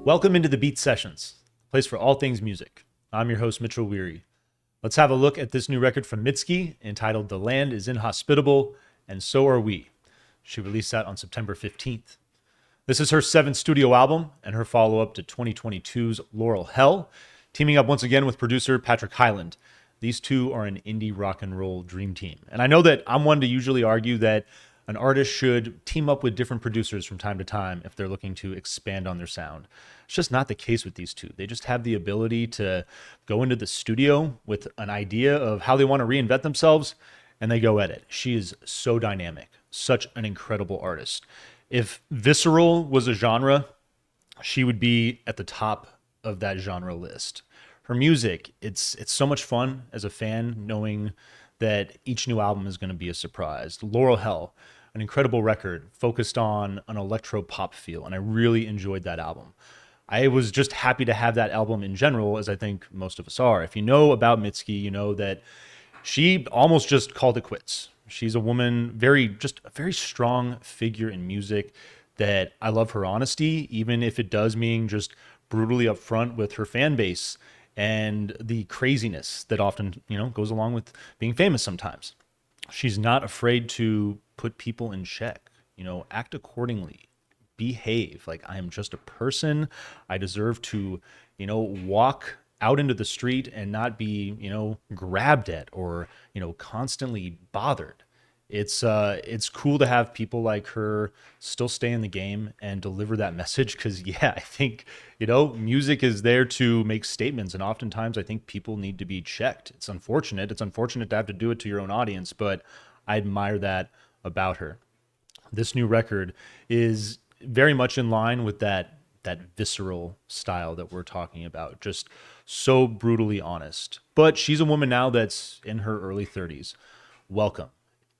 Welcome into the Beat Sessions, a place for all things music. I'm your host, Mitchell Weary. Let's have a look at this new record from Mitski entitled The Land is Inhospitable, and So Are We. She released that on September 15th. This is her seventh studio album and her follow-up to 2022's Laurel Hell, teaming up once again with producer Patrick Hyland. These two are an indie rock and roll dream team. And I know that I'm one to usually argue that an artist should team up with different producers from time to time if they're looking to expand on their sound. It's just not the case with these two. They just have the ability to go into the studio with an idea of how they want to reinvent themselves, and they go at it. She is so dynamic, such an incredible artist. If visceral was a genre, she would be at the top of that genre list. Her music, it's so much fun as a fan knowing that each new album is going to be a surprise. Laurel Hell, an incredible record focused on an electro pop feel, and I really enjoyed that album. I was just happy to have that album in general, as I think most of us are. If you know about Mitski, you know that she almost just called it quits. She's a woman, just a very strong figure in music that I love her honesty, even if it does mean just brutally upfront with her fan base and the craziness that often, goes along with being famous sometimes. She's not afraid to put people in check, act accordingly, behave like I am just a person. I deserve to, walk out into the street and not be, grabbed at or, constantly bothered. It's cool to have people like her still stay in the game and deliver that message because I think music is there to make statements, and oftentimes I think people need to be checked. It's unfortunate to have to do it to your own audience, but I admire that about her. This new record is very much in line with that visceral style that we're talking about, just so brutally honest. But she's a woman now that's in her early 30s. Welcome.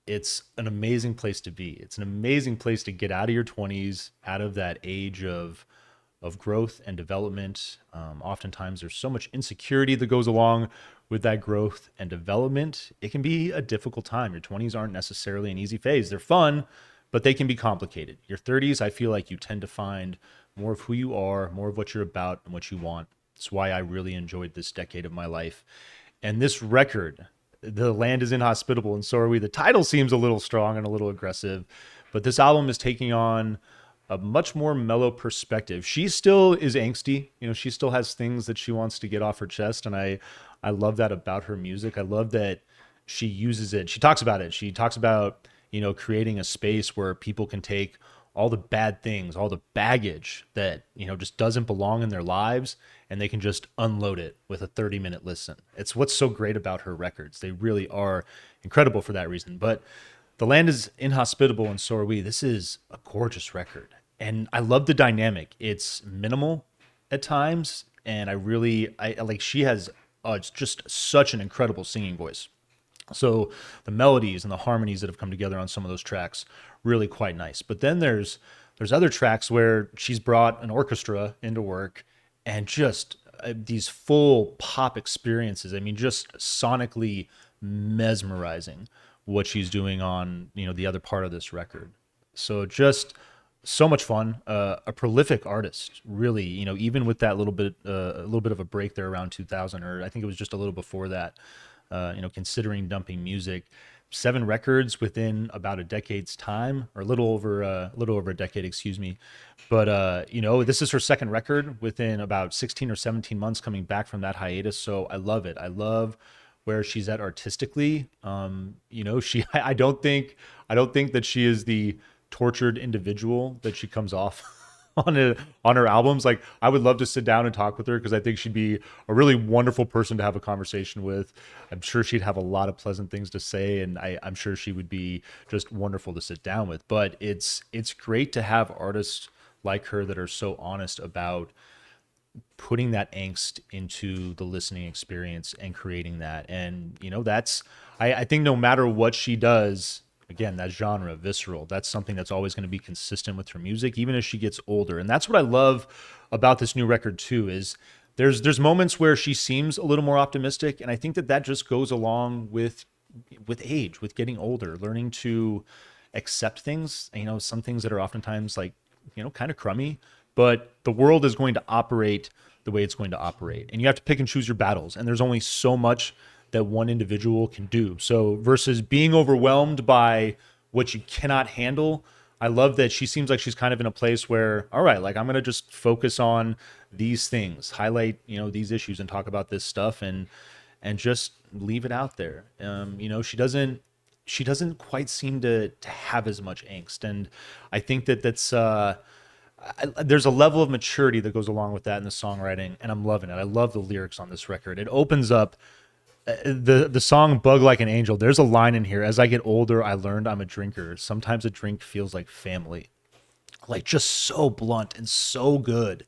It's an amazing place to be. It's an amazing place to get out of your 20s, out of that age of growth and development. Oftentimes there's so much insecurity that goes along with that growth and development. It can be a difficult time. Your 20s aren't necessarily an easy phase. They're fun, but they can be complicated. Your 30s, I feel like you tend to find more of who you are, more of what you're about and what you want. That's why I really enjoyed this decade of my life. And this record, The Land is Inhospitable, and So Are We. The title seems a little strong and a little aggressive, but this album is taking on a much more mellow perspective. She still is angsty. She still has things that she wants to get off her chest, and I love that about her music. I love that she uses it. She talks about it. She talks about, creating a space where people can take all the bad things, all the baggage that, just doesn't belong in their lives, and they can just unload it with a 30-minute listen. It's what's so great about her records. They really are incredible for that reason. But The Land is Inhospitable, and So Are We. This is a gorgeous record. And I love the dynamic. It's minimal at times, and I like, she has it's just such an incredible singing voice. So the melodies and the harmonies that have come together on some of those tracks, really quite nice. But then there's other tracks where she's brought an orchestra into work and just these full pop experiences. I mean, just sonically mesmerizing what she's doing on, the other part of this record. So just so much fun. A prolific artist, really. Even with that a little bit of a break there around 2000, or I think it was just a little before that. Considering dumping music, 7 records within about a decade's time, or a little over a decade, excuse me. But this is her second record within about 16 or 17 months coming back from that hiatus. So I love it. I love where she's at artistically. I don't think that she is the tortured individual that she comes off on her albums. Like, I would love to sit down and talk with her because I think she'd be a really wonderful person to have a conversation with. I'm sure she'd have a lot of pleasant things to say, and I'm sure she would be just wonderful to sit down with. But it's great to have artists like her that are so honest about putting that angst into the listening experience and creating that. And that's I think no matter what she does, again, that genre, visceral, that's something that's always going to be consistent with her music, even as she gets older. And that's what I love about this new record too, is there's moments where she seems a little more optimistic. And I think that just goes along with age, with getting older, learning to accept things, some things that are oftentimes like, kind of crummy, but the world is going to operate the way it's going to operate. And you have to pick and choose your battles. And there's only so much that one individual can do. So versus being overwhelmed by what you cannot handle, I love that she seems like she's kind of in a place where, all right, like I'm going to just focus on these things, highlight, these issues and talk about this stuff and just leave it out there. She doesn't quite seem to have as much angst. And I think that's, there's a level of maturity that goes along with that in the songwriting, and I'm loving it. I love the lyrics on this record. It opens up the song "Bug Like an Angel." There's a line in here: "As I get older, I learned I'm a drinker. Sometimes a drink feels like family." Like just so blunt and so good.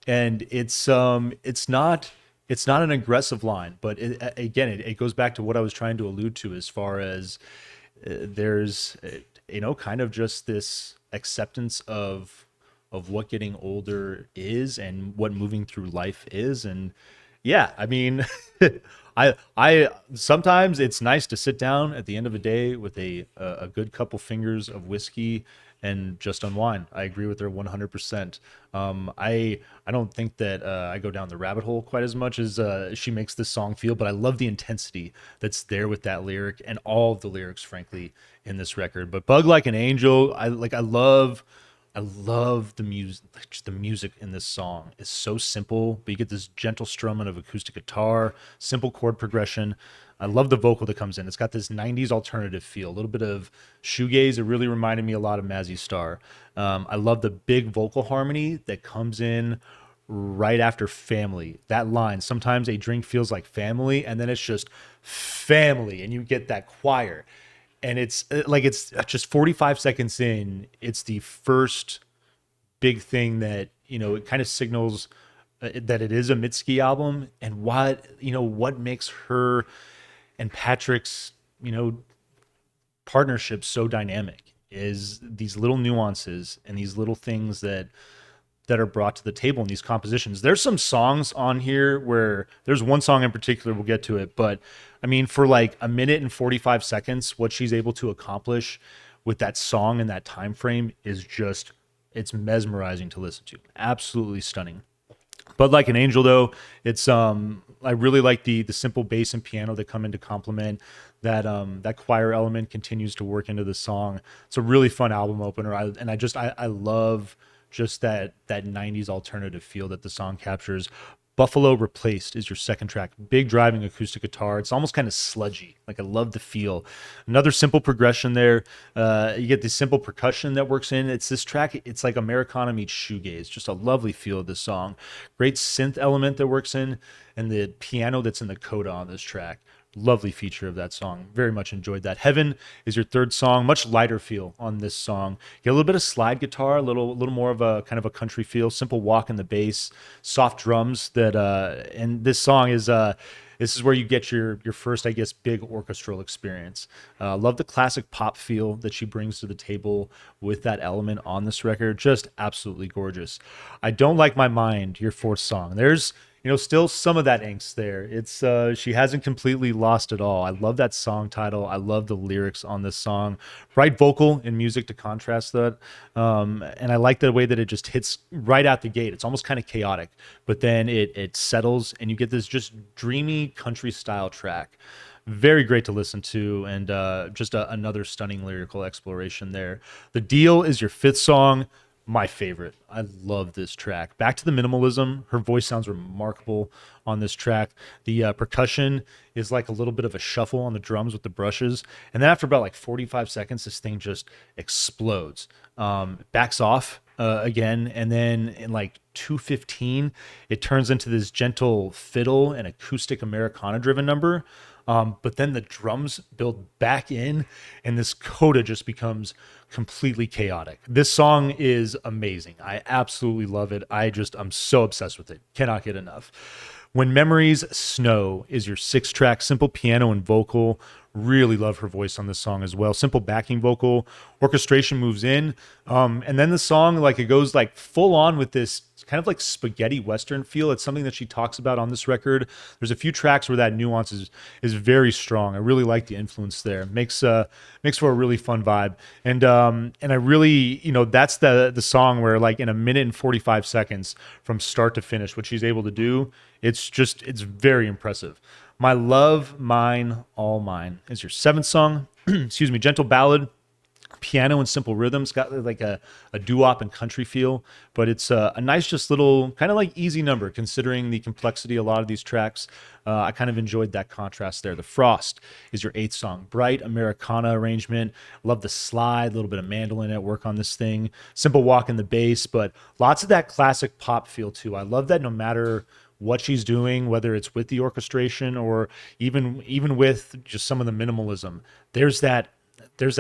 And it's not an aggressive line, but it goes back to what I was trying to allude to as far as there's kind of just this acceptance of what getting older is and what moving through life is. And yeah, I mean, I sometimes it's nice to sit down at the end of a day with a good couple fingers of whiskey and just unwind. I agree with her 100%. I don't think that I go down the rabbit hole quite as much as she makes this song feel, but I love the intensity that's there with that lyric and all of the lyrics, frankly, in this record. But "Bug Like an Angel," I love the music. Just the music in this song is so simple, but you get this gentle strumming of acoustic guitar, simple chord progression. I love the vocal that comes in. It's got this 90s alternative feel, a little bit of shoegaze. It really reminded me a lot of Mazzy Star. I love the big vocal harmony that comes in right after "family." That line, "Sometimes a drink feels like family," and then it's just "family," and you get that choir. And it's just 45 seconds in, it's the first big thing that, it kind of signals that it is a Mitski album. And what makes her and Patrick's, partnership so dynamic is these little nuances and these little things that are brought to the table in these compositions. There's some songs on here where there's one song in particular, we'll get to it, but I mean, for like a minute and 45 seconds, what she's able to accomplish with that song and that time frame is just, it's mesmerizing to listen to. Absolutely stunning. But "Like an Angel," though, it's I really like the simple bass and piano that come in to complement that choir element continues to work into the song. It's a really fun album opener. I love just that 90s alternative feel that the song captures. "Buffalo Replaced" is your second track. Big driving acoustic guitar. It's almost kind of sludgy. Like, I love the feel. Another simple progression there. You get this simple percussion that works in. It's this track. It's like Americana meets shoegaze. Just a lovely feel of this song. Great synth element that works in, and the piano that's in the coda on this track. Lovely feature of that song. Very much enjoyed that. "Heaven" is your third song. Much lighter feel on this song. You get a little bit of slide guitar, a little more of a kind of a country feel. Simple walk in the bass, soft drums. And this song is this is where you get your first, I guess, big orchestral experience. Love the classic pop feel that she brings to the table with that element on this record. Just absolutely gorgeous. "I Don't Like My Mind," your fourth song. There's still some of that angst there. It's she hasn't completely lost it all. I love that song title. I love the lyrics on this song. Bright vocal and music to contrast that. And I like the way that it just hits right out the gate. It's almost kind of chaotic, but then it settles and you get this just dreamy country style track. Very great to listen to, and just another stunning lyrical exploration there. "The Deal" is your fifth song. My favorite. I love this track. Back to the minimalism. Her voice sounds remarkable on this track. The percussion is like a little bit of a shuffle on the drums with the brushes. And then after about like 45 seconds, this thing just explodes. Backs off again. And then in like 2:15, it turns into this gentle fiddle and acoustic Americana driven number. But then the drums build back in and this coda just becomes completely chaotic. This song is amazing. I absolutely love it. I'm so obsessed with it. Cannot get enough. "When Memories Snow" is your sixth track. Simple piano and vocal. Really love her voice on this song as well. Simple backing vocal, orchestration moves in, and then the song, like, it goes like full on with this kind of like spaghetti western feel. It's something that she talks about on this record. There's a few tracks where that nuance is very strong. I really like the influence there. Makes for a really fun vibe. And I really, that's the song where, like, in a minute and 45 seconds from start to finish, what she's able to do, it's very impressive. My Love, Mine, All Mine is your seventh song. Excuse me, gentle ballad, piano and simple rhythms. Got like a doo-wop and country feel, but it's a nice, just little kind of like easy number considering the complexity of a lot of these tracks. I kind of enjoyed that contrast there. The Frost is your eighth song. Bright Americana arrangement. Love the slide, a little bit of mandolin at work on this thing. Simple walk in the bass, but lots of that classic pop feel too. I love that no matter what she's doing, whether it's with the orchestration or even with just some of the minimalism, there's that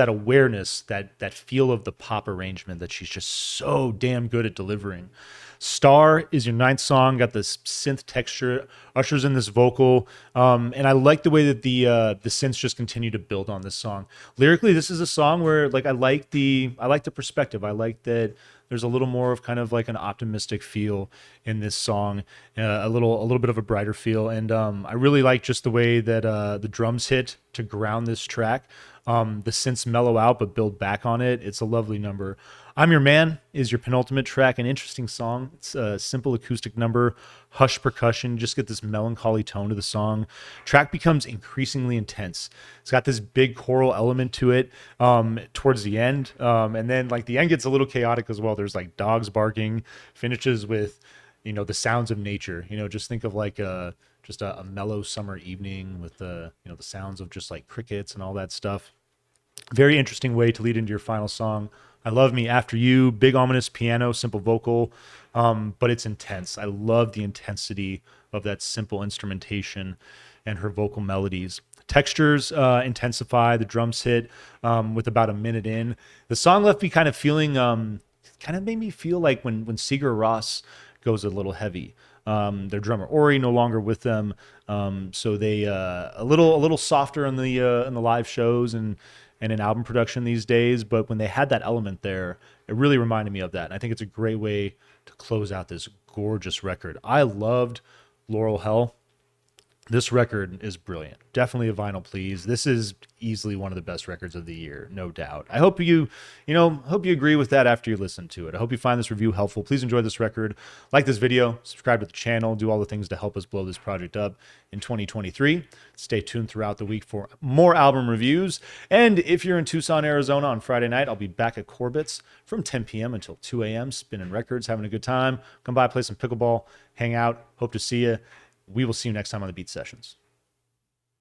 awareness, that feel of the pop arrangement that she's just so damn good at delivering. Star is your ninth song. Got this synth texture, ushers in this vocal, and I like the way that the synths just continue to build on this song. Lyrically, this is a song where, like, I like the perspective. I like that there's a little more of kind of like an optimistic feel in this song, a little bit of a brighter feel, and I really like just the way that the drums hit to ground this track. The synths mellow out but build back on it. It's a lovely number. I'm Your Man is your penultimate track, an interesting song. It's a simple acoustic number, hush percussion, just get this melancholy tone to the song. Track becomes increasingly intense. It's got this big choral element to it towards the end. And then, like, the end gets a little chaotic as well. There's like dogs barking, finishes with, the sounds of nature. Just think of like just a mellow summer evening with the sounds of just like crickets and all that stuff. Very interesting way to lead into your final song. I Love Me After You, big ominous piano, simple vocal, but it's intense. I love the intensity of that simple instrumentation and her vocal melodies. Textures intensify, the drums hit with about a minute in. The song left me kind of feeling, kind of made me feel like when Sigur Rós goes a little heavy. Their drummer Ori no longer with them, so they a little softer in the live shows and in album production these days. But when they had that element there, it really reminded me of that. And I think it's a great way to close out this gorgeous record. I loved Laurel Hell. This record is brilliant. Definitely a vinyl please. This is easily one of the best records of the year, no doubt. I hope you agree with that after you listen to it. I hope you find this review helpful. Please enjoy this record. Like this video, subscribe to the channel, do all the things to help us blow this project up in 2023. Stay tuned throughout the week for more album reviews. And if you're in Tucson, Arizona on Friday night, I'll be back at Corbett's from 10 p.m. until 2 a.m. spinning records, having a good time. Come by, play some pickleball, hang out. Hope to see you. We will see you next time on the Beat Sessions.